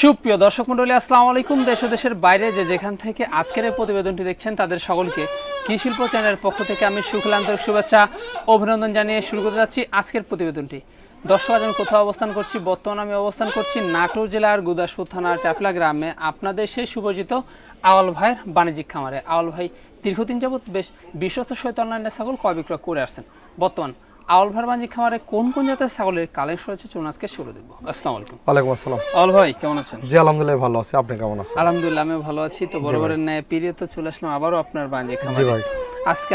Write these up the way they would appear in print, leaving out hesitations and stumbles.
সুপ্রিয় দর্শক মণ্ডলী, আসসালামু আলাইকুম। দেশ ও দেশের বাইরে যে যেখান থেকে আজকের এই প্রতিবেদনটি দেখছেন তাদের সকলকে কৃষি শিল্প চ্যানেলের পক্ষ থেকে আমি সুখল আন্তরিক শুভেচ্ছা অভিনন্দন জানিয়ে শুরু করতে যাচ্ছি আজকের প্রতিবেদনটি। দর্শক, আজ আমি কোথাও অবস্থান করছি? বর্তমানে আমি অবস্থান করছি নাটোর জেলার গুদাসপুর থানার চাপলা গ্রামে, আপনাদের সেই সুপরিচিত আওয়াল ভাইয়ের বাণিজ্যিক খামারে। আওয়াল ভাই দীর্ঘদিন যাবৎ বেশ বিশ্বস্ত সহিত অনলাইনে ছাগল ক্রয় বিক্রয় করে আসছেন। বর্তমান আওয়াল ভাইয়ের বাণিজ্যিক খামারে কোন কোন জাতের ছাগলের কালেকশন আছে চলুন আজকে শুরু দেখবো। আসসালামু আলাইকুম। ওয়ালাইকুম আসসালাম। আওয়াল ভাই কেমন আছেন? জি আলহামদুলিল্লাহ ভালো আছি, আপনি কেমন আছেন? আলহামদুলিল্লাহ আমি ভালো আছি। তো বরাবরের ন্যায় পেরিয়ে তো চলে আসলাম আবারও আপনার বাণিজ্যিক খামারে। জি ভাই, আজকে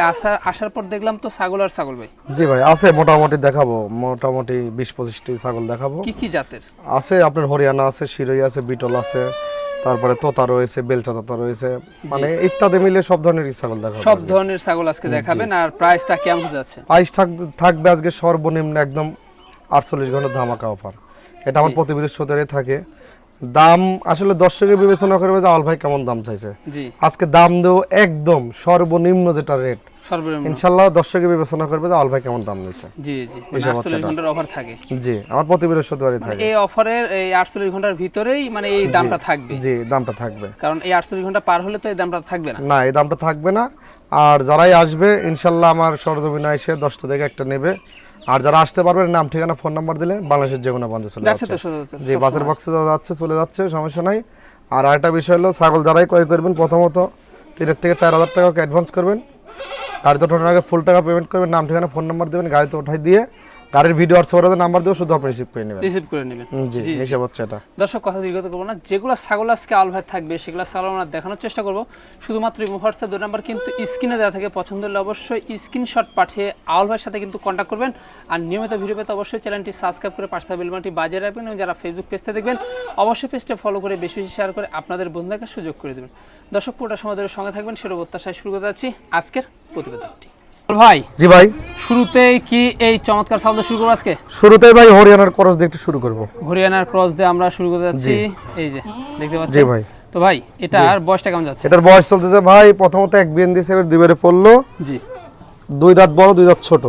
আসার পর দেখলাম তো ছাগল আর ছাগল ভাই। জি ভাই আছে, মোটামুটি দেখাবো, মোটামুটি 20-25টি ছাগল দেখাবো। কি কি জাতের আছে? আপনার হরিয়ানা আছে, শিরোই আছে, বিটল আছে, তারপরে তোতা রয়েছে, বেলচা তোতা রয়েছে, মানে ইত্যাদি মিলে সব ধরনের ছাগল দেখাবো। সব ধরনের ছাগল আজকে দেখাবেন। আর প্রাইসটা কেমন যাচ্ছে? প্রাইস থাকবে আজকে সর্বনিম্ন একদম 48 ঘন্টা ধামাকা অফার। এটা আমার প্রতি বৃহস্পতিবারে থাকে। দাম আসলে দর্শকের বিবেচনা করবে যে আওয়াল ভাই কেমন দাম চাইছে। জি, আজকে দাম দেও একদম সর্বনিম্ন যেটা রেট, সর্বনিম্ন ইনশাআল্লাহ দর্শকের বিবেচনা করবে যে আওয়াল ভাই কেমন দাম নিছে। জি জি, 48 ঘন্টার অফার থাকে। জি, আমার প্রতি বৃহস্পতিবারে থাকে। এই অফারের এই 48 ঘন্টার ভিতরেই মানে এই দামটা থাকবে। জি, দামটা থাকবে, কারণ এই 48 ঘন্টা পার হলে তো এই দামটা থাকবে না। না, এই দামটা থাকবে না। আর যারাই আসবে ইনশাআল্লাহ আমার সরজমিনে এসে 10টা থেকে একটা নেবে। আর যারা আসতে পারবে নাম ঠিকানা ফোন নাম্বার দিলে বাংলাদেশের যে কোনো প্রান্তে চলে যাচ্ছে তো যাচ্ছে। জি, বাসের বক্সে যাচ্ছে, চলে যাচ্ছে, সমস্যা নাই। আর আরেকটা বিষয় হলো, ছাগল যারাই ক্রয় করবেন প্রথমত 3 থেকে 4,000 টাকা অ্যাডভান্স করবেন। গাড়িতে ওঠানোর আগে ফুল টাকা পেমেন্ট করবেন, নাম ঠিকানা ফোন নাম্বার দেবেন, গাড়িতে উঠাই দিয়ে গাড়ির ভিডিও আর ছবিতে নাম্বার দেবো, শুধু আপনি রিসিভ করে নেবেন। জি, হিসাব হচ্ছে এটা। দর্শক, কথা দীর্ঘত করবো না, যেগুলো ছাগল আজকে আওয়াল ভাই থাকবে সেগুলো ছাগল আমরা দেখানোর চেষ্টা করবো। শুধুমাত্র এই হোয়াটসঅ্যাপ 2 নাম্বার কিন্তু স্ক্রিনে দেওয়া থাকে। পছন্দ হলে অবশ্যই স্ক্রিনশট পাঠিয়ে আওয়াল ভাইয়ের সাথে কিন্তু কন্ট্যাক্ট করবেন। আর নিয়মিত ভিডিও পেতে অবশ্যই চ্যানেলটি সাবস্ক্রাইব করে পাশে থাকা বেল বাটনটি বাজিয়ে রাখবেন। এবং যারা ফেসবুক পেজটা দেখবেন অবশ্যই পেজটা ফলো করে বেশি বেশি শেয়ার করে আপনাদের বন্ধুদেরকে সুযোগ করে দেবেন। দর্শক, পুরোটা সময় ধরে সঙ্গে থাকবেন, সেটা প্রত্যাশায় শুরু করতে যাচ্ছি আজকের প্রতিবেদনটি। ভাই জি ভাই, শুরুতেই কি এই চমৎকার ছাগল শুরু করব? আজকে শুরুতেই ভাই হরিয়ানার ক্রস দিয়ে একটু শুরু করব। হরিয়ানার ক্রস দিয়ে আমরা শুরু করতে যাচ্ছি। এই যে দেখতে পাচ্ছেন। জি ভাই। তো ভাই এটার বয়সটা কেমন যাচ্ছে? এটার বয়স চলতেছে ভাই, প্রথমত এক বিএন দিয়েছে, এবার দুইবারে পড়লো। জি, 2 দাঁত বড়, 2 দাঁত ছোট,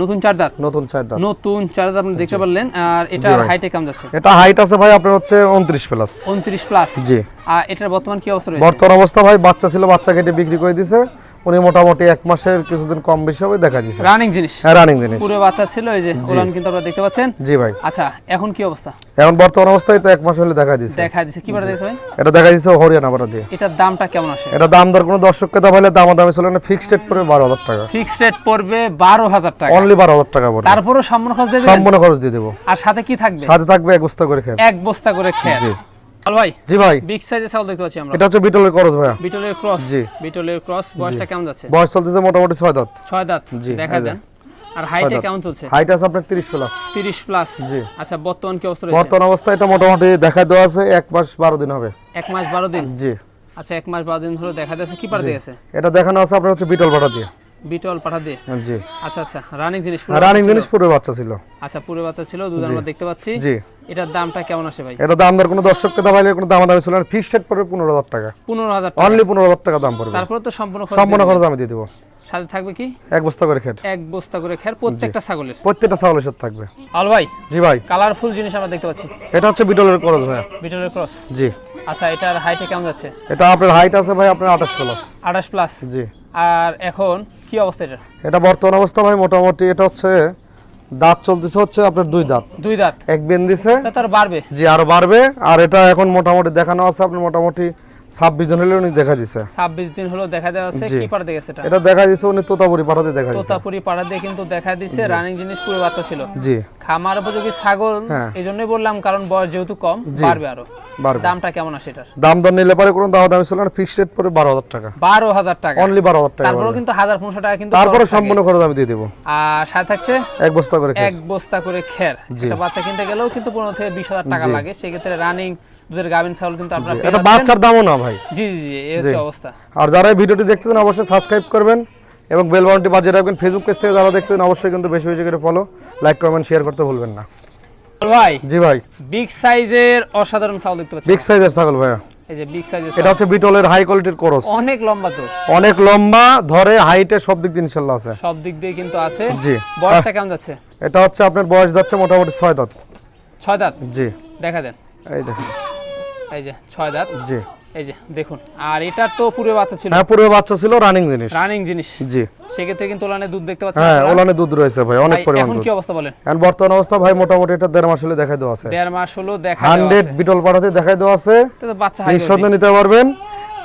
নতুন 4 দাঁত। নতুন 4 দাঁত, নতুন 4 দাঁত আপনি দেখতে পারলেন। আর এটার হাইটে কেমন যাচ্ছে? এটা হাইট আছে ভাই আপনার হচ্ছে 29 প্লাস। 29 প্লাস। জি। আর এটার বর্তমান কি অবস্থা রয়েছে? বর্তমান অবস্থা ভাই, বাচ্চা ছিল, বাচ্চা কেটে বিক্রি করে দিয়েছে। উনি মোটামুটি 1 মাসের কিছুদিন কম বেশি হবে দেখা দিয়েছে। রানিং জিনিস? হ্যাঁ, রানিং জিনিস, পুরো বাচ্চা ছিল। এই যে ওলান কিন্তু আপনারা দেখতে পাচ্ছেন। জি ভাই। আচ্ছা, এখন কি অবস্থা? এখন বর্তমান অবস্থায় তো 1 মাস হলে দেখা দিয়েছে। দেখা দিয়েছে কি বারে দিয়েছে ভাই? এটা দেখা দিয়েছে হরিয়ানা বাটা দিয়ে। এটার দামটা কেমন আসে? এটা দাম দর কোনো দর্শককে দাবাইলে দামাদামি চলে না, ফিক্সড রেট পড়বে 12,000 টাকা। ফিক্সড রেট পড়বে 12,000 টাকা। অনলি 12,000 টাকা পড়বে। তারপরও সম্পূর্ণ খরচ দিয়ে দিবেন? সম্পূর্ণ খরচ দিয়ে দেব। আর সাথে কি থাকবে? সাথে থাকবে 1 বস্তা করে খের। 1 বস্তা করে খের। জি ভাই। জি ভাই, বিগ সাইজের ছাগল দেখতে পাচ্ছি আমরা। এটা হচ্ছে বিটলের ক্রস ভাইয়া। বিটলের ক্রস? জি। বিটলের ক্রস। বয়সটা কেমন যাচ্ছে? বয়স চলতেছে মোটামুটি 6 দাঁত। 6 দাঁত। জি, দেখা যান। আর হাইটে কেমন চলছে? হাইট আছে আপনার 30 প্লাস। 30 প্লাস। জি। আচ্ছা, বর্তমান কি অবস্থা রয়েছে? বর্তমান অবস্থা এটা মোটামুটি দেখা দেওয়া আছে 1 মাস 12 দিন হবে। 1 মাস 12 দিন। জি। আচ্ছা, 1 মাস 12 দিন ধরে দেখা যাচ্ছে। কি পার দিয়েছে? এটা দেখানো আছে আপনার হচ্ছে বিটল বাটা দিয়ে। বিটল পাঠা দিয়ে। জি। আচ্ছা আচ্ছা, রানিং জিনিস? রানিং জিনিস, পুরো বাচ্চা ছিল। আচ্ছা, পুরো বাচ্চা ছিল, দুধ আমরা দেখতে পাচ্ছি। জি। এটার দামটা কেমন আসে ভাই? এটা দাম দর কোনো দর্শককে দাবাইলে কোনো দামাদামি চলে না, ফিক্সড রেট পড়বে 15,000 টাকা। 15,000 টাকা। অনলি 15,000 টাকা দাম পড়বে। তারপরে তো সম্পূর্ণ খরচ আমি দিয়ে দেব। সাথে থাকবে কি? 1 বস্তা করে খের। 1 বস্তা করে খের প্রত্যেকটা ছাগলের? প্রত্যেকটা ছাগলের সাথে থাকবে। আল ভাই। জি ভাই। কালারফুল জিনিস আমরা দেখতে পাচ্ছি। এটা হচ্ছে বিটলের ক্রস ভাই। বিটলের ক্রস। জি। আচ্ছা, এটার হাইটে কেমন যাচ্ছে? এটা আপনার হাইট আছে ভাই আপনার 28 প্লাস। 28 প্লাস। জি। আর এখন কি অবস্থা এটা? এটা বর্তমান অবস্থা ভাই মোটামুটি এটা হচ্ছে দাঁত চলতেছে হচ্ছে আপনার 2 দাঁত। 2 দাঁত। এক বেন দিছে। এটা তার বাড়বে? জি, আরো বাড়বে। আর এটা এখন মোটামুটি দেখানো আছে আপনার মোটামুটি 26 জন হলে উনি দেখা দিছে। 26 দিন হলো দেখা দেওয়া আছে। জি। কি পাড়া দিয়ে গেছে এটা? এটা দেখা দিছে উনি তোতাপুরি পাঠাতে দেখা দিছে। তোতাপুরি পাড়া দিয়ে কিন্তু দেখা দিছে, রানিং জিনিস পুরো বাচ্চা ছিল। জি। খামার উপযোগী ছাগল, হ্যাঁ। এইজন্যই বললাম, কারণ বয়স যেহেতু কম, জি। বাড়বে আরো। বাড়বে। দামটা কেমন আছে এটার? দাম দর নিলে পরে কোনো দাম ছিল না, ফিক্সড রেট পরে 12000 টাকা। 12000 টাকা। অনলি 12000 টাকা। তারপরেও কিন্তু 1500 টাকা কিন্তু তারপরে খরচ থাকে। সম্পূর্ণ খরচ আমি দিয়ে দেব। আর সাথে থাকছে এক বস্তা করে এক বস্তা করে খের। জি। একটা বাচ্চা কিনতে গেলেও কিন্তু 15 থেকে 20000 টাকা জি। লাগে। সেক্ষেত্রে রানিং দুধের গাভিন ছাগল কিন্তু আপনারা পেয়ে এটা যাচ্ছেন। বাচ্চার দামও না ভাই। জি জি জি, এই হচ্ছে অবস্থা। আর যারা এই ভিডিওটি দেখতেছেন অবশ্যই সাবস্ক্রাইব করবেন এবং বেল বাটনটি বাজিয়ে রাখবেন। ফেসবুক পেজ থেকে যারা দেখতেছেন অবশ্যই কিন্তু বেশি বেশি করে ফলো, লাইক, কমেন্ট, শেয়ার করতে ভুলবেন না। ভাই জি ভাই, বিগ সাইজের অসাধারণ ছাগল দেখতে পাচ্ছি। বিগ সাইজের ছাগল ভাইয়া। এই যে বিগ সাইজের, এটা হচ্ছে বিটলের হাই কোয়ালিটির ক্রস। অনেক লম্বা তো, অনেক লম্বা, ধরে হাইটে সব দিক দিয়ে ইনশাআল্লাহ আছে। সব দিক দিয়ে কিন্তু আছে। জি। বয়সটা কেমন যাচ্ছে? এটা হচ্ছে আপনার বয়স যাচ্ছে মোটামুটি 6 দাঁত। 6 দাঁত। জি। দেখা দেন, এই দেখুন। এই যে 6 দাঁত। জি। এই যে দেখুন, আর এটা তো পুরো বাচ্চা ছিল, হ্যাঁ পুরো বাচ্চা ছিল, রানিং জিনিস। রানিং জিনিস। জি। সেক্ষেত্রে কিন্তু ওলানে দুধ দেখতে পাচ্ছেন। হ্যাঁ ওলানে দুধ রয়েছে ভাই, অনেক ভাই, পরিমাণ এখন দুধ। কি অবস্থা বলেন? এখন বর্তমান অবস্থা ভাই মোটামুটি এটা 1.5 মাস হলে দেখাই দেওয়া আছে। 1.5 মাস হলো দেখা 100 বিটল পাঠাতে দেখাই দেওয়া আছে। তো বাচ্চা হাই নিঃসন্দেহে নিতে পারবেন।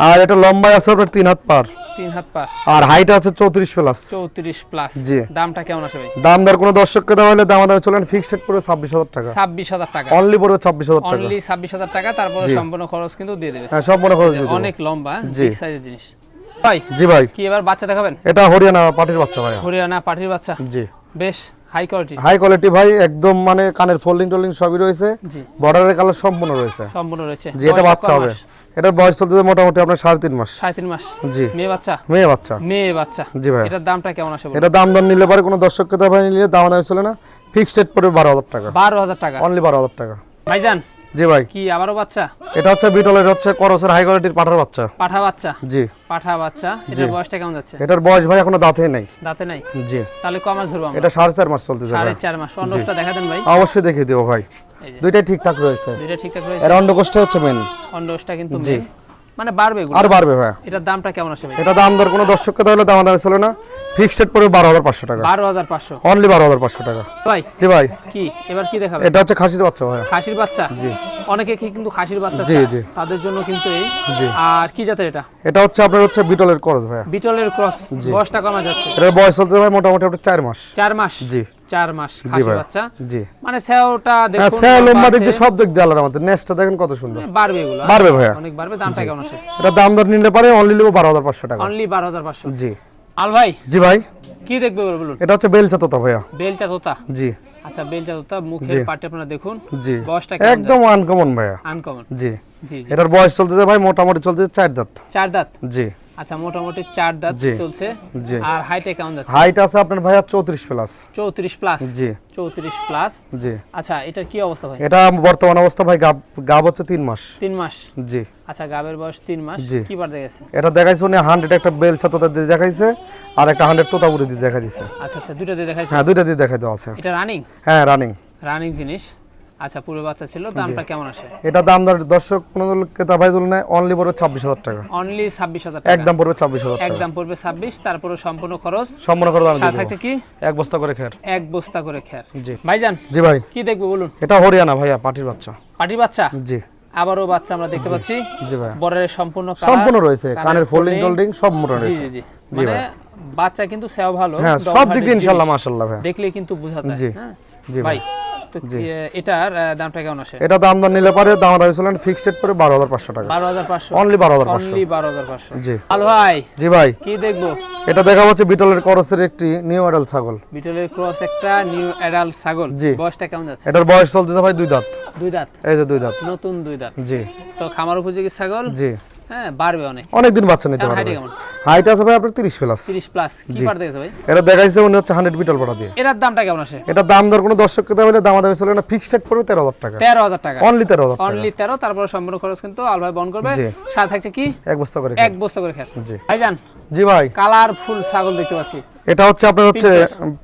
আর এটা লম্বায় আছে আপনার 3 হাত পার, 3 হাত পা, আর হাইট আছে 34 প্লাস। 34 প্লাস। জি। দামটা কেমন আসে ভাই? দাম দর কোনো দর্শককে দেওয়া হলে দাম চলেন ফিক্সড রেট পড়বে 26000 টাকা। 26000 টাকা। অনলি পড়বে 26000 টাকা। অনলি 26000 টাকা। তারপরে জি। সম্পূর্ণ খরচ কিন্তু দিয়ে দেবে। হ্যাঁ সব মনে খরচ দিয়ে দেব। অনেক লম্বা, জি। বিগ সাইজের জিনিস। ভাই জি ভাই, কি এবার বাচ্চা দেখাবেন? এটা হরিয়ানা পাটির বাচ্চা ভাই। হরিয়ানা পাঠির বাচ্চা, জি। বেশ হাই কোয়ালিটি। হাই কোয়ালিটি ভাই, একদম মানে কানের ফোল্ডিং টোল্ডিং সবই রয়েছে। জি। বর্ডারের কালার সম্পূর্ণ রয়েছে। সম্পূর্ণ রয়েছে। জি, এটা বাচ্চা হবে। এটার বয়স চলতে মোটামুটি আপনার 3.5 মাস। 3.5 মাস। জি। মেয়ে বাচ্চা। মেয়ে বাচ্চা। মেয়ে বাচ্চা। জি ভাই। এটার দামটা কেমন আসে বলুন? এটা দাম দর নিলে পরে কোনো দর্শককে দেওয়া নিলে দাম চলে না, ফিক্সড রেট পড়বে 12000 টাকা। 12000 টাকা। অনলি 12000 টাকা। ভাইজান জি ভাই, কি আবারও বাচ্চা? এটা হচ্ছে বিটলের হচ্ছে করসের হাই কোয়ালিটির পাঠার বাচ্চা। পাঠা বাচ্চা। জি। পাঠা বাচ্চা। এটার বয়সটা কেমন যাচ্ছে? এটার বয়স ভাই এখনো দাঁতে নাই। দাঁতে নাই? জি। তাহলে ক মাস ধরবো আমরা? এটা 4.5 মাস চলতেছে ভাই। 4.5 মাস। অন্ডকোষটা দেখা দেন ভাই। অবশ্যই দেখিয়ে দেবো ভাই। এই যে দুইটাই ঠিকঠাক রয়েছে। দুইটা ঠিকঠাক রয়েছে। এর অন্ডকোষটা হচ্ছে মেন। অন্ডকোষটা কিন্তু জি। মেন। মানে বাড়বে এগুলো। আর বাড়বে ভাই। এটার দামটা কেমন আসে ভাই? এটা দাম দর কোনো দর্শককে দেওয়া হলে দাম চলে না, ফিক্সড রেট পড়বে 12500 টাকা। 12500। অনলি 12500 টাকা। ভাই জি ভাই, কি এবার কি দেখাবে? এটা হচ্ছে খাসির বাচ্চা ভাই। খাসির বাচ্চা। জি। অনেকে কি কিন্তু খাসির বাচ্চা জি, চায়, জি। তাদের জন্য কিন্তু এই। জি। আর কি জাতের এটা? এটা হচ্ছে আপনার হচ্ছে বিটলের করস ভাই। বিটলের ক্রস। বয়সটা কমা যাচ্ছে? এটার বয়স চলতে ভাই মোটামুটি আপনার 4 মাস। 4 মাস। জি। 4 মাস জি খাসি ভাই। বাচ্চা। জি। মানে সেওটা হ্যাঁ দেখুন, সেল লম্বা আছে। দিক দিয়ে সব দিক দিয়ে আলাদা, আমাদের নেক্সটটা দেখেন কত সুন্দর। বাড়বে এগুলো। বাড়বে ভাইয়া। অনেক বাড়বে। দামটা কেমন আসে? এটা দাম দর নিলে পারে অনলি নেব 12500 টাকা। অনলি 12500। জি। আল ভাই জি ভাই, কি দেখবে বলুন? এটা হচ্ছে বেলচা তোতা ভাইয়া। বেলচা তোতা। জি। আচ্ছা, বেলচা তোতা মুখের জি। পাটে আপনারা দেখুন। জি। বয়সটা কেমন? একদম আনকমন ভাইয়া। আনকমন। জি। জি জি। এটার বয়স চলতেছে ভাই মোটামুটি চলতেছে 4 দাঁত। 4 দাঁত। জি। আচ্ছা, মোটামুটি 4 দাঁত জি। চলছে। জি। আর হাইটে কেমন যাচ্ছে? হাইট আছে আপনার ভাইয়া 34 প্লাস। 34 প্লাস। জি। 34 প্লাস। জি। আচ্ছা, এটার কি অবস্থা ভাই? এটা বর্তমান অবস্থা ভাই গাব হচ্ছে 3 মাস। 3 মাস। জি। আচ্ছা, গাবের বয়স 3 মাস। জি। কি বার দেখেছে? এটা দেখাইছে উনি 100 একটা বেলচা তোতা দিয়ে দেখাইছে, আর একটা 100 তোতাপুরি দিয়ে দেখা দিছে। আচ্ছা আচ্ছা, দুটো দিয়ে দেখাইছে। হ্যাঁ দুইটা দিয়ে দেখাই দেওয়া আছে। এটা রানিং? হ্যাঁ রানিং। রানিং জিনিস। আচ্ছা, পুরো বাচ্চা ছিল। দামটা কেমন আসে? এটা দাম দর দর্শক কোনো ক্রেতা ভাই তুলনায় অনলি পড়বে 26000 টাকা। অনলি 26000 টাকা। একদম পড়বে 26000 টাকা। একদম পড়বে 26। তারপরে সম্পূর্ণ খরচ। সম্পূর্ণ করে দাম সাথে দিয়ে থাকছে দেব। কি? এক বস্তা করে খের। এক বস্তা করে খের। জি। ভাইজান জি ভাই, কি দেখবো বলুন? এটা হরিয়ানা ভাইয়া পাটির বাচ্চা। পাটির বাচ্চা। জি। আবারও বাচ্চা আমরা দেখতে পাচ্ছি। জি ভাই, বরের সম্পূর্ণ কালার, সম্পূর্ণ রয়েছে, কানের কানের ফোল্ডিং folding। টোল্ডিং সব মোটা জি রয়েছে। জি জি। জি মানে ভাই। বাচ্চা কিন্তু সেও ভালো। হ্যাঁ দম সব দিক হাটের দিয়ে ইনশাআল্লাহ জিনিস। মাশাআল্লাহ ভাই। দেখলেই কিন্তু বোঝা যায়। জি। হ্যাঁ জি ভাই, ভাই। তো এটার দামটা কেমন আসে? এটা দাম দর নিলে পারে দাম দর চলেন ফিক্সড রেট পড়বে 12500 টাকা। 12500। অনলি 12500। অনলি 12500। জি। আলো ভাই জি ভাই, কি দেখবো? এটা দেখা হচ্ছে বিটলের করসের একটি নিউ অ্যাডাল্ট ছাগল। বিটলের ক্রস একটা নিউ অ্যাডাল্ট ছাগল। জি। বয়সটা কেমন যাচ্ছে? এটার বয়স চলতেছে ভাই 2 দাঁত। 2 দাঁত। এই যে 2 দাঁত। নতুন 2 দাঁত। জি। তো খামার উপযোগী ছাগল। জি। হ্যাঁ, বাড়বে অনেক। অনেকদিন বাচ্চা নিতে এখন পারবে। হাইটে কেমন? হাইট আছে ভাই আপনার 30 প্লাস। 30 প্লাস। কি জি। পার দেখেছে ভাই? এটা দেখাইছে উনি হচ্ছে 100 বিটল পাঠা দিয়ে। এটার দামটা কেমন আসে? এটা দাম দর কোনো দর্শককে দেওয়া হলে দাম চলে না, ফিক্সড রেট পড়বে 13000 টাকা। 13000 টাকা। অনলি 13000 টাকা। অনলি 13। তারপর সম্পূর্ণ খরচ কিন্তু আল ভাই বহন করবে। জি। সাথে থাকছে কি? এক বস্তা করে এক বস্তা করে খের। জি। ভাইজান জি ভাই, কালারফুল ছাগল দেখতে পাচ্ছি। এটা হচ্ছে আপনার হচ্ছে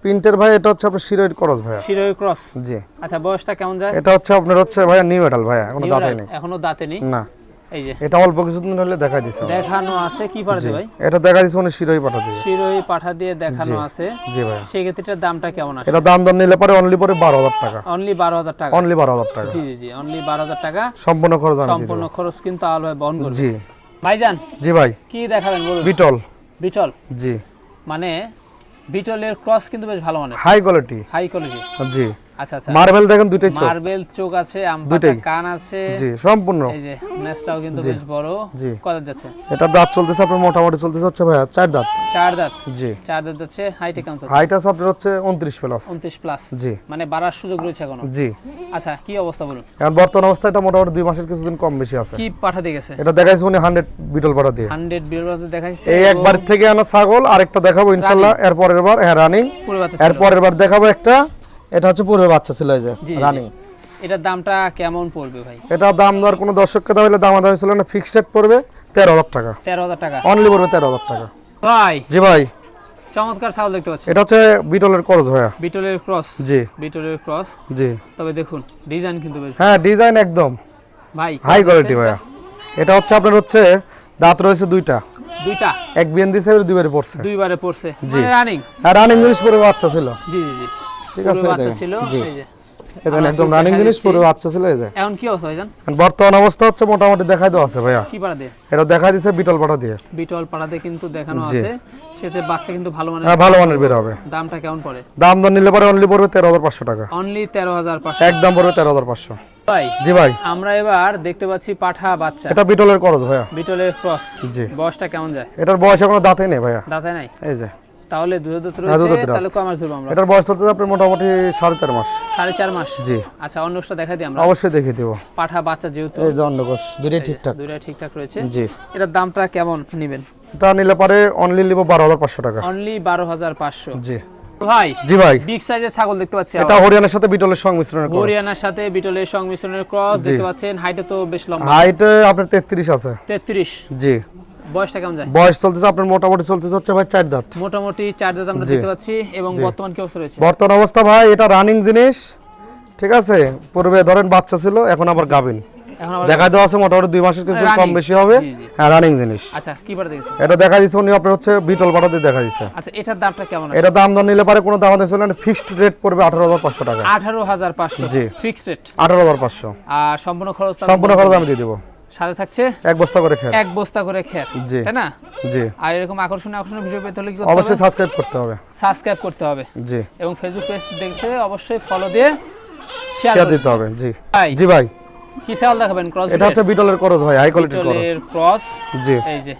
প্রিন্টের ভাই, এটা হচ্ছে আপনার শিরোইড ক্রস ভাইয়া। শিরোই ক্রস। জি। আচ্ছা, বয়সটা কেমন যায়? এটা হচ্ছে আপনার হচ্ছে ভাইয়া নিউ এডাল ভাইয়া, কোনো নিউ দাঁতে রাইড, নেই। এখনো দাঁতে নেই। না, এই যে এটা অল্প কিছুদিন হলে দেখা দিছে। দেখানো আছে। কি পারছে ভাই? এটা দেখা দিছে উনি শিরোই পাঠা দিয়ে। শিরোই পাঠা দিয়ে দেখানো জি। আছে। জি ভাই, সেই ক্ষেত্রে দামটা কেমন আসে? এটা দাম দর নিলে পরে অনলি পরে 12000 টাকা। অনলি 12000 টাকা। অনলি 12000 টাকা। জি জি জি, অনলি 12000 টাকা। সম্পূর্ণ খরচ আমি দিয়ে সম্পূর্ণ দেব। খরচ কিন্তু আল ভাই বহন করবে। জি। ভাইজান জি ভাই, কি দেখাবেন বলুন? বিটল। বিটল জি, মানে বিটলের ক্রস কিন্তু বেশ ভালো মানের, হাই কোয়ালিটি। High quality. জি, আচ্ছা আচ্ছা, মার্বেল দেখেন দুইটাই চোখ। মার্বেল চোখ আছে, আমপাতা দুইটাই। কান আছে, জি, সম্পূর্ণ। এই যে নেসটাও কিন্তু জি। বেশ বড়। জি। কত যাচ্ছে? এটা দাঁত চলতেছে আপনার মোটামুটি চলতেছে হচ্ছে ভাইয়া 4 দাঁত। 4 দাঁত। জি, 4 দাঁত যাচ্ছে। হাইটে কেমন যাচ্ছে? হাইট আছে আপনার হচ্ছে 29 প্লাস। 29 প্লাস। জি, মানে বাড়ার সুযোগ রয়েছে এখনো। জি। আচ্ছা, কি অবস্থা বলুন? এখন বর্তমান অবস্থায় এটা মোটামুটি 2 মাসের কিছুদিন কম বেশি আছে। কি পাঠা দিয়ে গেছে? এটা দেখাইছে উনি 100 বিটল পাঠা দিয়ে। 100 বিরোধ দেখাইছে। এই একবার থেকে আনা ছাগল, আরেকটা দেখাবো ইনশাআল্লাহ এর পরের বার। হ্যাঁ, রানিং। পুরো বাচ্চা এর ছিল। পরের বার দেখাবো একটা, এটা হচ্ছে পূর্বে বাচ্চা ছিল এই যে জি, জি। রানিং। এটার দামটা কেমন পড়বে ভাই? এটা দাম দর কোনো দর্শককে দাম হইলে দামাদামি ছিল না, ফিক্সড রেট পড়বে 13,000 টাকা। 13,000 টাকা। অনলি পড়বে 13,000 টাকা। ভাই জি ভাই, চমৎকার ছাগল দেখতে পাচ্ছি। এটা হচ্ছে বিটলের করজ ভাইয়া। বিটলের ক্রস। জি, বিটলের ক্রস। জি। তবে দেখুন ডিজাইন কিন্তু বেশ হ্যাঁ, ডিজাইন একদম ভাই হাই কোয়ালিটি ভাইয়া। এটা হচ্ছে আপনার হচ্ছে দাঁত রয়েছে দুইটা, দুইটা, এক বিয়ান দিছে দুইবারে পড়ছে। দুইবারে পড়ছে, জি। মানে রানিং। আর রানিং জিনিস পরে বাচ্চা ছিল। জি জি জি, ঠিক আছে, পুরো বাচ্চা দেখেন। ছিল। জি, এই যে এটা আমরা একদম একটু রানিং দেখা জিনিস দিচ্ছি। পরে বাচ্চা ছিল এই যে। এখন কি অবস্থা ভাইজান? বর্তমান অবস্থা হচ্ছে মোটামুটি দেখাই দেওয়া আছে ভাইয়া। কি পাড়া দিয়ে? এটা দেখা দিছে বিটল পাঠা দিয়ে। বিটল পাড়াতে কিন্তু দেখানো জি। আছে, সেতে বাচ্চা কিন্তু ভালো মানের। হ্যাঁ, ভালো মানের বের হবে। দামটা কেমন পড়ে? দাম দর নিলে পরে অনলি পড়বে 13,500 টাকা। অনলি 13,500। একদম পড়বে 13,500। ভাই জি ভাই, আমরা এবার দেখতে পাচ্ছি পাঠা বাচ্চা, এটা বিটলের করজ ভাইয়া। বিটলের ক্রস। জি, বয়সটা কেমন যায়? এটার বয়স এখনো দাঁতে নেই ভাইয়া। দাঁতে নাই? এই যে তাহলে দুধ দুধ হ্যাঁ, দুধ রয়েছে, দুধ তাহলে কয় মাস ধরবো আমরা? এটার বয়স চলতে আপনার মোটামুটি 4.5 মাস। 4.5 মাস। জি, আচ্ছা, অন্যটা দেখাই দিই আমরা। অবশ্যই দেখিয়ে দিব। পাঠা বাচ্চা যেহেতু, এই যে অন্ডকোষ দুইটাই ঠিকঠাক। দুইটা ঠিকঠাক রয়েছে। জি, এটার দামটা কেমন নেবেন? এটা নিলে পরে অনলি নিব 12,500 টাকা। অনলি 12,500। জি, ভাই জি ভাই, বিগ সাইজের ছাগল দেখতে পাচ্ছি। এটা হরিয়ানার সাথে বিটলের সংমিশ্রণের করজ। হরিয়ানার সাথে বিটলের সংমিশ্রণের ক্রস জি। দেখতে পাচ্ছেন। হাইটে তো বেশ লম্বা, হাইট আপনার 33 আছে। 33। জি, বয়সটা কেমন যায়? বয়স চলতেছে আপনার মোটামুটি চলতেছে হচ্ছে ভাই 4 দাঁত। মোটামুটি 4 দাঁত আমরা জি। দেখতে পাচ্ছি। এবং জি। বর্তমান কি অবস্থা রয়েছে? বর্তমান অবস্থা ভাই এটা রানিং জিনিস। ঠিক আছে, পূর্বে ধরেন বাচ্চা ছিল, এখন আবার গাবিন। এখন আবার দেখা দেওয়া আছে মোটামুটি 2 মাসের কিছু কম running। বেশি হবে। জি, জি। হ্যাঁ, রানিং জিনিস। আচ্ছা, কি পাড়া দেখেছেন? এটা দেখা দিচ্ছে উনি আপনার হচ্ছে বিটল পাঠাতে দেখা দিচ্ছে। আচ্ছা, এটার দামটা কেমন আছে? এটা দাম দর নিলে পারে কোনো দাম দিচ্ছে না, ফিক্সড রেট পড়বে 18,500 টাকা। 18,500 জি। Fixed rate. 18,500 আর সম্পূর্ণ খরচ তো সম্পূর্ণ খরচ আমি দিয়ে দেবো। সাথে থাকছে এক বস্তা করে খেয়ে। 1 বস্তা করে খের, জি, তাই না? জি। আর এরকম আকর্ষণীয় ভিডিও পেতে হলে কি করতে অবশ্যই হবে? সাবস্ক্রাইব করতে হবে। সাবস্ক্রাইব করতে হবে জি, এবং ফেসবুক পেজ দেখতে অবশ্যই ফলো দিয়ে শেয়ার শেয়ার দিতে হবে। জি, ভাই জি ভাই, কি ছাগল দেখাবেন? ক্রস এটা হচ্ছে বিটলের করজ ভাই, হাই কোয়ালিটির করজ। বিটলের ক্রস। জি, এই যে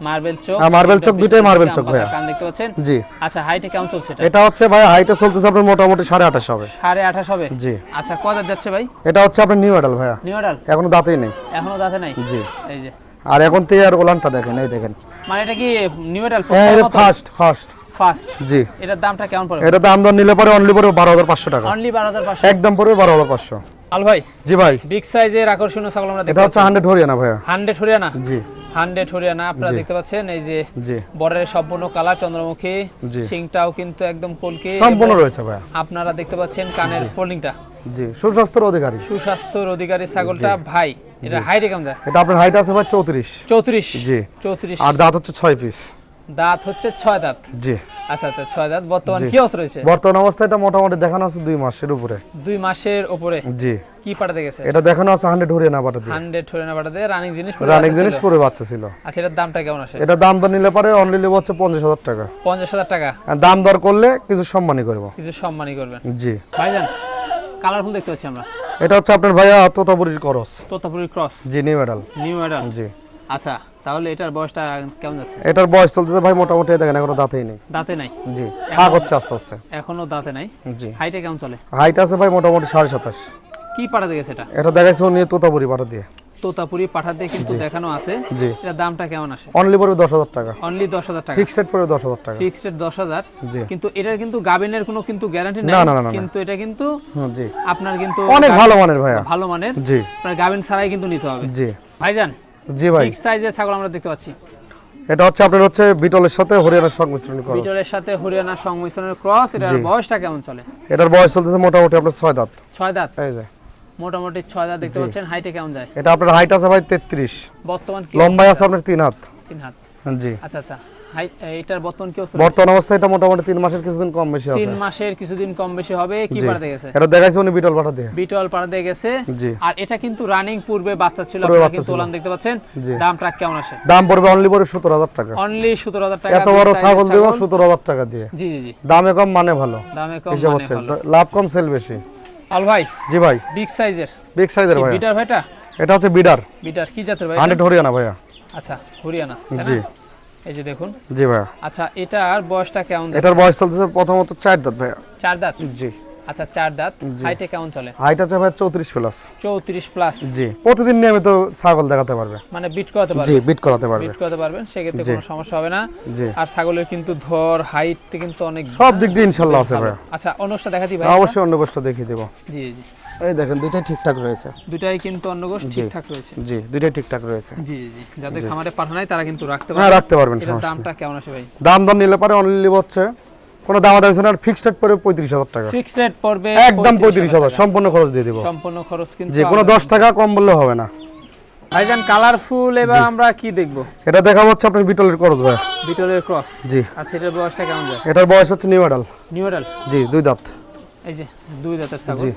মার্বেল চোখ। হ্যাঁ, মার্বেল চোখ, দুইটাই মার্বেল চোখ ভাইয়া। কান দেখতে পাচ্ছেন। জি। আচ্ছা, হাইটে কেমন চলছে এটা? এটা হচ্ছে ভাই হাইটে চলতেছে আপনার মোটামুটি 28.5 হবে। 28.5 হবে। জি, আচ্ছা, কয় দাঁত যাচ্ছে ভাই? এটা হচ্ছে আপনার নিউ মডেল ভাইয়া, নিউ মডেল, এখনো দাঁতেই নেই। এখনো দাঁতে নাই। জি, এই যে আর এখন তে আর ওলানটা দেখেন, এই দেখেন। মানে এটা কি নিউ মডেল হ্যাঁ, এটা ফার্স্ট। ফার্স্ট? জি, এটার দামটা কেমন পড়বে? এটা দাম দর নিলে পরে অনলি পড়বে 12,500 টাকা। অনলি 12,500। একদম পড়বে 12,500। আল ভাই জি ভাই, বিগ সাইজের আকর্ষণীয় ছাগল আমরা এটা দেখতে হচ্ছে 100 হরিয়ানা ভাইয়া। 100 হরিয়ানা। জি, 100 হরিয়ানা আপনারা জি। দেখতে পাচ্ছেন। এই যে জি, বর্ডারের সম্পূর্ণ কালার চন্দ্রমুখী, জি। শিংটাও কিন্তু একদম কলকে। সম্পূর্ণ এবং রয়েছে ভাইয়া। আপনারা দেখতে পাচ্ছেন কানের ফোল্ডিংটা। জি, সুস্বাস্থ্যের অধিকারী। সুস্বাস্থ্যর অধিকারী ছাগলটা ভাই। এটা হাইটে কেমন যায়? এটা আপনার হাইট আছে ভাই 34। 34। জি, 34। আর দাঁত হচ্ছে 6 পিস। দাঁত হচ্ছে 6 দাঁত। জি, আচ্ছা আচ্ছা, 6 দাঁত। বর্তমান জি। কি অবস্থা রয়েছে? বর্তমান অবস্থায় এটা মোটামুটি দেখানো আছে 2 মাসের উপরে। 2 মাসের উপরে। জি, কি পাঠাতে গেছে? এটা দেখানো আছে 100 হরিয়ানা পাঠা দিয়ে। 100 হরিয়ানা পাঠাতে রানিং জিনিস পুরো রানিং বাচ্চা জিনিস ছিল। পরে বাচ্চা ছিল। আচ্ছা, এটার দামটা কেমন আসে? এটা দাম দর নিলে পারে অনলি লিভ হচ্ছে 50,000 টাকা। 50,000 টাকা। আর দাম দর করলে কিছু সম্মানই করব। কিছু সম্মানই করবেন। জি, ভাইজান কালারফুল দেখতে পাচ্ছি আমরা। এটা হচ্ছে আপনার ভাইয়া তোতাপুরির করস। তোতাপুরি ক্রস। জি, নিউ মডেল। New model. জি, আচ্ছা, তাহলে এটার বয়সটা কেমন যাচ্ছে? এটার বয়স চলতেছে ভাই মোটামুটি দেখেন এখনো দাঁতেই নেই। দাঁতে নাই? জি, ভাগ হচ্ছে আস্তে আস্তে। এখনো দাঁতে নাই। জি, হাইটে কেমন চলে? হাইট আছে ভাই মোটামুটি 27.5। কি পাঠাতে গেছে এটা? এটা দেখাইছে উনি তোতাপুরি পাঠা দিয়ে। তোতাপুরি পাঠাতে কিন্তু দেখানো আছে। জি, এটার দামটা কেমন আসে? অনলি পড়বে 10,000 টাকা। অনলি 10,000 টাকা। ফিক্সড রেট পড়বে 10,000 টাকা। Fixed rate 10,000। জি, কিন্তু এটার কিন্তু গাবিনের কোনো কিন্তু গ্যারান্টি নাই। না, না, না, না। কিন্তু এটা কিন্তু জি, আপনার কিন্তু অনেক ভালো মানের ভাইয়া। ভালো মানের। জি, আপনার গাবিন ছাড়াই কিন্তু নিতে হবে। জি, ভাইজান জি ভাই, বিগ সাইজের ছাগল আমরা দেখতে পাচ্ছি। এটা হচ্ছে আপনার হচ্ছে বিটলের সাথে হরিয়ানার সংমিশ্রণ করস। বিটলের সাথে হরিয়ানা সংমিশ্রণের ক্রস। এটার জি। বয়সটা কেমন চলে? এটার বয়স চলতেছে মোটামুটি আপনার 6 দাঁত। 6 দাঁত। এই যে মোটামুটি 6 দাঁত দেখতে জি। পাচ্ছেন। হাইটে কেমন যায়? এটা আপনার হাইট আছে ভাই 33। বর্তমান কি লম্বাই আছে আপনার 3 হাত। 3 হাত। জি, আচ্ছা আচ্ছা, এইটার বর্তমান কি অবস্থা? বর্তমান অবস্থায় এটা মোটামুটি 3 মাসের কিছুদিন কম বেশি আছে। 3 মাসের কিছুদিন কম বেশি হবে। কি জি। পাড়াতে গেছে? এটা দেখাইছে উনি বিটল পাঠা দিয়ে। বিটল পাড়াতে গেছে। জি। আর এটা কিন্তু রানিং পূর্বে বাচ্চা ছিল, পূর্বে আপনারা বাচ্চা কিন্তু ছিল। ওলান দেখতে পাচ্ছেন। জি। দামটা কেমন আসে? দাম পড়বে অনলি পড়বে 17000 টাকা। অনলি 17000 টাকা। এত বড় ছাগল দেব 17000 টাকা দিয়ে। জি জি জি। দামে কম মানে ভালো। দামে কম হিসাব মানে হচ্ছে ভালো। লাভ কম সেল বেশি। আল ভাই, জি ভাই, বিগ সাইজের বিগ সাইজের ভাই। বিটার ভাইটা? এটা হচ্ছে বিডার। বিটার কি জাতের ভাই? 100 হরিয়ানা ভাইয়া। আচ্ছা, হরিয়ানা তাই না? জি। এই যে দেখুন। জি ভাইয়া। আচ্ছা, এটার বয়সটা কেমন? এটার বয়স চলতেছে প্রথমত 4 দাঁত ভাইয়া। 4 দাঁত। জি। আচ্ছা, 4 দাঁত। জি। হাইটে কেমন চলে? হাইট আছে ভাই 34 প্লাস। 34 প্লাস। জি। প্রতিদিন নিয়মিত ছাগল দেখাতে পারবে। মানে বিট করাতে জি, পারবে? বিট করাতে পারবে। বিট করাতে পারবেন, সেক্ষেত্রে জি। কোনো সমস্যা হবে না। জি। আর ছাগলের কিন্তু ধর হাইট কিন্তু অনেক সব দিক দিয়ে ইনশাআল্লাহ আছে ভালো। ভাইয়া। আচ্ছা, অন্যটা দেখাচ্ছি ভাই। অবশ্যই অন্য বস্তু দেখিয়ে দেব। জি জি। এই দেখেন দুইটাই ঠিকঠাক রয়েছে। দুটাই কিন্তু অন্নগোষ জি। ঠিকঠাক রয়েছে। জি, দুইটাই ঠিকঠাক রয়েছে। জি জি জি। যাদের খামারে পাঠানাই তারা কিন্তু রাখতে হ্যাঁ, পারবে। রাখতে পারবেন এটার সমস্যা নেই। দামটা কেমন আসে ভাই? দাম দর নিলে পারে অনলি হচ্ছে কোনো দাম দাম না, ফিক্সড রেট পড়বে 35000 টাকা। ফিক্সড রেট পড়বে একদম 35000 সম্পূর্ণ খরচ দিয়ে দেব। সম্পূর্ণ খরচ কিন্তু জি, কোনো 10 টাকা কম বললে হবে না। ভাইজান কালারফুল। এবার আমরা কি দেখব? এটা দেখা হচ্ছে আপনার বিটলের খরচ ভাই। বিটলের ক্রস। জি। আচ্ছা, এটার বয়সটা কেমন যায়? এটার বয়স হচ্ছে নিউ অ্যাডাল। নিউ এডাল। জি, 2 দাঁত। এই যে 2 দাঁতের ছাগল। জি।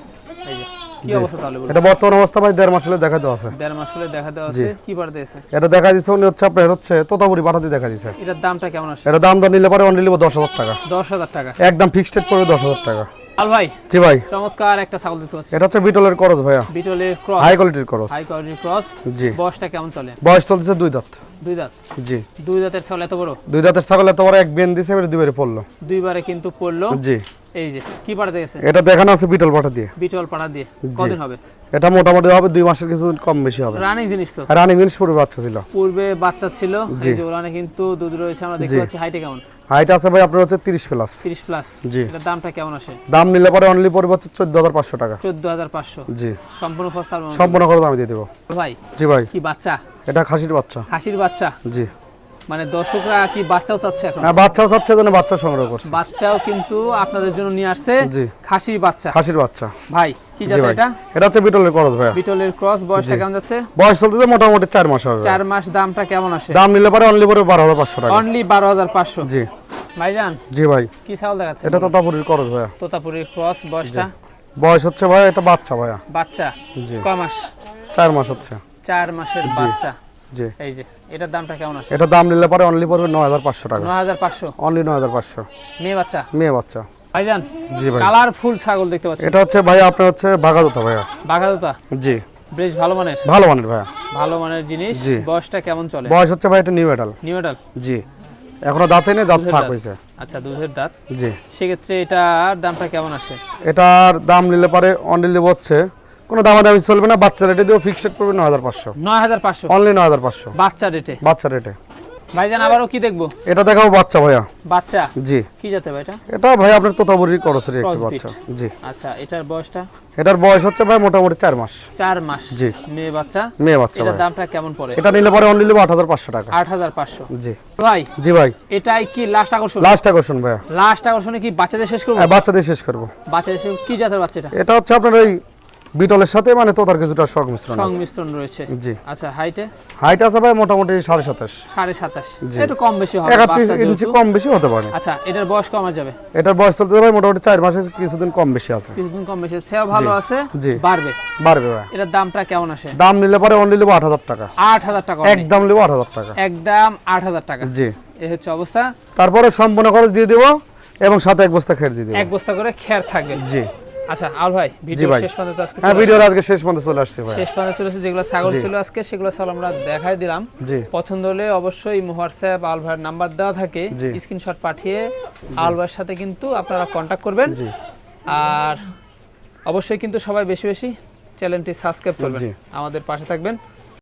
এই যে কি জি। অবস্থা তাহলে বলুন? এটা বর্তমান অবস্থা ভাই 1.5 মাস হলে দেখা দেওয়া আছে। 1.5 মাস হলে দেখা দেওয়া আছে। কি পারতে আছে? এটা দেখা দিচ্ছে উনি হচ্ছে আপনার হচ্ছে তোতাপুরি পাঠাতে দেখা দিচ্ছে। এটার দামটা কেমন আসে? এটা দাম দর নিলে পারে অনলি 10000 টাকা। 10000 টাকা। একদম ফিক্সড রেট পড়বে 10000 টাকা। আল ভাই, জি ভাই। চমৎকার একটা ছাগল দেখতে পাচ্ছি। এটা হচ্ছে বিটলের খরচ ভাইয়া। বিটলের ক্রস। হাই কোয়ালিটির খরচ। হাই কোয়ালিটির ক্রস। জি। বয়সটা কেমন চলে? বয়স চলছে 2 দাঁত। 2 দাঁত। জি। 2 দাঁতের ছাগল এত বড়? 2 দাঁতের ছাগল এত বড়, এক বেন দিছে এবারে দুইবারে পড়লো। দুইবারে কিন্তু পড়লো। জি। এই যে কি পাঠাতে গেছে? এটা দেখানো আছে বিটল পাঠা দিয়ে। বিটল পাড়া দিয়ে। জি। কদিন হবে? এটা মোটামুটি হবে 2 মাসের কিছু কম বেশি হবে। রানিং জিনিস তো। রানিং জিনিস পূর্বে বাচ্চা ছিল। পূর্বে বাচ্চা ছিল। জি। এই যে ওলানে কিন্তু দুধ রয়েছে, আমরা দেখতে জি। পাচ্ছি। হাইটে কেমন? হাইট আছে ভাই আপনার হচ্ছে 30 প্লাস। 30 প্লাস। জি। এটার দামটা কেমন আসে? দাম নিলে পরে অনলি পড়বে হচ্ছে 14500 টাকা। 14500। জি। সম্পূর্ণ প্রস্তাব সম্পূর্ণ খরচ আমি দিয়ে দেবো। ভাই। জি ভাই। কি বাচ্চা? এটা খাসির বাচ্চা। খাসির বাচ্চা? জি। মানে দর্শকরা কি বাচ্চাও চাচ্ছে এখন? হ্যাঁ, বাচ্চাও চাচ্ছে জন্য বাচ্চা সংগ্রহ করছে। বাচ্চাও কিন্তু আপনাদের জন্য নিয়ে আসছে। জি। খাসির বাচ্চা। খাসির বাচ্চা। ভাই কি জি জাত ভাই। এটা? এটা হচ্ছে বিটলের খরচ ভাইয়া। বিটলের ক্রস। বয়সটা জি। কেমন যাচ্ছে? বয়স চলতে মোটামুটি 4 মাস হবে। 4 মাস। দামটা কেমন আসে? দাম নিলে পরে অনলি পড়বে 12500 টাকা। অনলি 12500। জি। ভাইজান জি ভাই। কি ছাগল দেখাচ্ছে? এটা তোতাপুরির খরচ ভাইয়া। তোতাপুরির ক্রস। বয়সটা? বয়স হচ্ছে ভাই এটা বাচ্চা ভাইয়া। বাচ্চা। জি। কয় মাস? 4 মাস হচ্ছে। 4 মাসের জি। বাচ্চা। জি। এই যে এটার দামটা কেমন আসে? এটা দাম নিলে পরে অনলি পড়বে 9500 টাকা। 9500। অনলি 9500। মেয়ে বাচ্চা। মেয়ে বাচ্চা। ভাইজান জি ভাই। কালারফুল ছাগল দেখতে পাচ্ছি। এটা হচ্ছে ভাই আপনার হচ্ছে বাঘাদোতা ভাইয়া। বাঘাদোতা। জি। বেশ ভালো মানের। ভালো মানের ভাইয়া। ভালো মানের জিনিস। জি। বয়সটা কেমন চলে? বয়স হচ্ছে ভাই এটা নিউ অ্যাডাল। নিউ এডাল। জি। এখনো দাঁতে নেই, দাঁত দুধের ফাঁক দাঁত। হয়েছে। আচ্ছা, দুধের দাঁত। জি। সেক্ষেত্রে এটার দামটা কেমন আসে? এটার দাম নিলে পারে অনলি হচ্ছে কোনো দামাদামি চলবে না, বাচ্চা রেটে দিও, ফিক্সড রেট পড়বে 9500। 9500। অনলি 9500 বাচ্চা রেটে। বাচ্চা রেটে। ভাইজান আবারও কি দেখবো? এটা দেখাবো বাচ্চা ভাইয়া। বাচ্চা। জি। কি জাতে ভাই এটা? এটা ভাই আপনার তোতাপুরির করসের একটা Crossbreed। বাচ্চা। জি। আচ্ছা, এটার বয়সটা? এটার বয়স হচ্ছে ভাই মোটামুটি 4 মাস। 4 মাস। জি। মেয়ে বাচ্চা। মেয়ে বাচ্চা এটার ভাই। দামটা কেমন পড়ে? এটা নিলে পরে অনলি 8500 টাকা। 8500। জি। ভাই জি ভাই। এটাই কি লাস্ট আকর্ষণ? লাস্ট আকর্ষণ ভাইয়া। লাস্ট আকর্ষণে কি বাচ্চাদের শেষ করবো? হ্যাঁ, বাচ্চাদের শেষ করব। বাচ্চাদের শেষ কি জাতের বাচ্চা এটা? এটা হচ্ছে আপনার ওই বিটলের সাথে মানে তোতার কিছুটা সংমিশ্রণ আছে। সংমিশ্রণ রয়েছে। জি। আচ্ছা, হাইটে? হাইট আছে ভাই মোটামুটি 27.5। 27.5। জি। একটু কম বেশি হবে। 31 বাচ্চা ইঞ্চি যেহেতু। কম বেশি হতে পারে। আচ্ছা, এটার বয়স কমা যাবে? এটার বয়স চলতে ভাই মোটামুটি 4 মাসে কিছুদিন কম বেশি আছে। কিছুদিন কম বেশি। সেও ভালো জি। আছে। জি। বাড়বে। বাড়বে ভাই। এটার দামটা কেমন আসে? দাম নিলে পরে অনলি 8000 টাকা। 8000 টাকা only। একদম নেব 8000 টাকা। একদম 8000 টাকা। জি। এই হচ্ছে অবস্থা। তারপরে সম্পূর্ণ খরচ দিয়ে দেব এবং সাথে এক বস্তা খের দিয়ে দেব। এক বস্তা করে খের থাকবে। জি। আচ্ছা, আর ভাই ভিডিও ভাই। শেষ পর্যন্ত আজকে হ্যাঁ, ভিডিওর আজকে শেষ পর্যন্ত চলে আসছে ভাই। শেষ পর্যন্ত চলেছে। যেগুলো ছাগল জি। ছিল আজকে সেগুলো ছাগল আমরা দেখাই দিলাম। জি। পছন্দ হলে অবশ্যই হোয়াটসঅ্যাপ আল ভাইয়ের নাম্বার দেওয়া থাকে, জি। স্ক্রিনশট পাঠিয়ে আল ভাইয়ের সাথে কিন্তু আপনারা কন্টাক্ট করবেন। জি। আর অবশ্যই কিন্তু সবাই বেশি বেশি চ্যানেলটি সাবস্ক্রাইব করবেন, জি। আমাদের পাশে থাকবেন।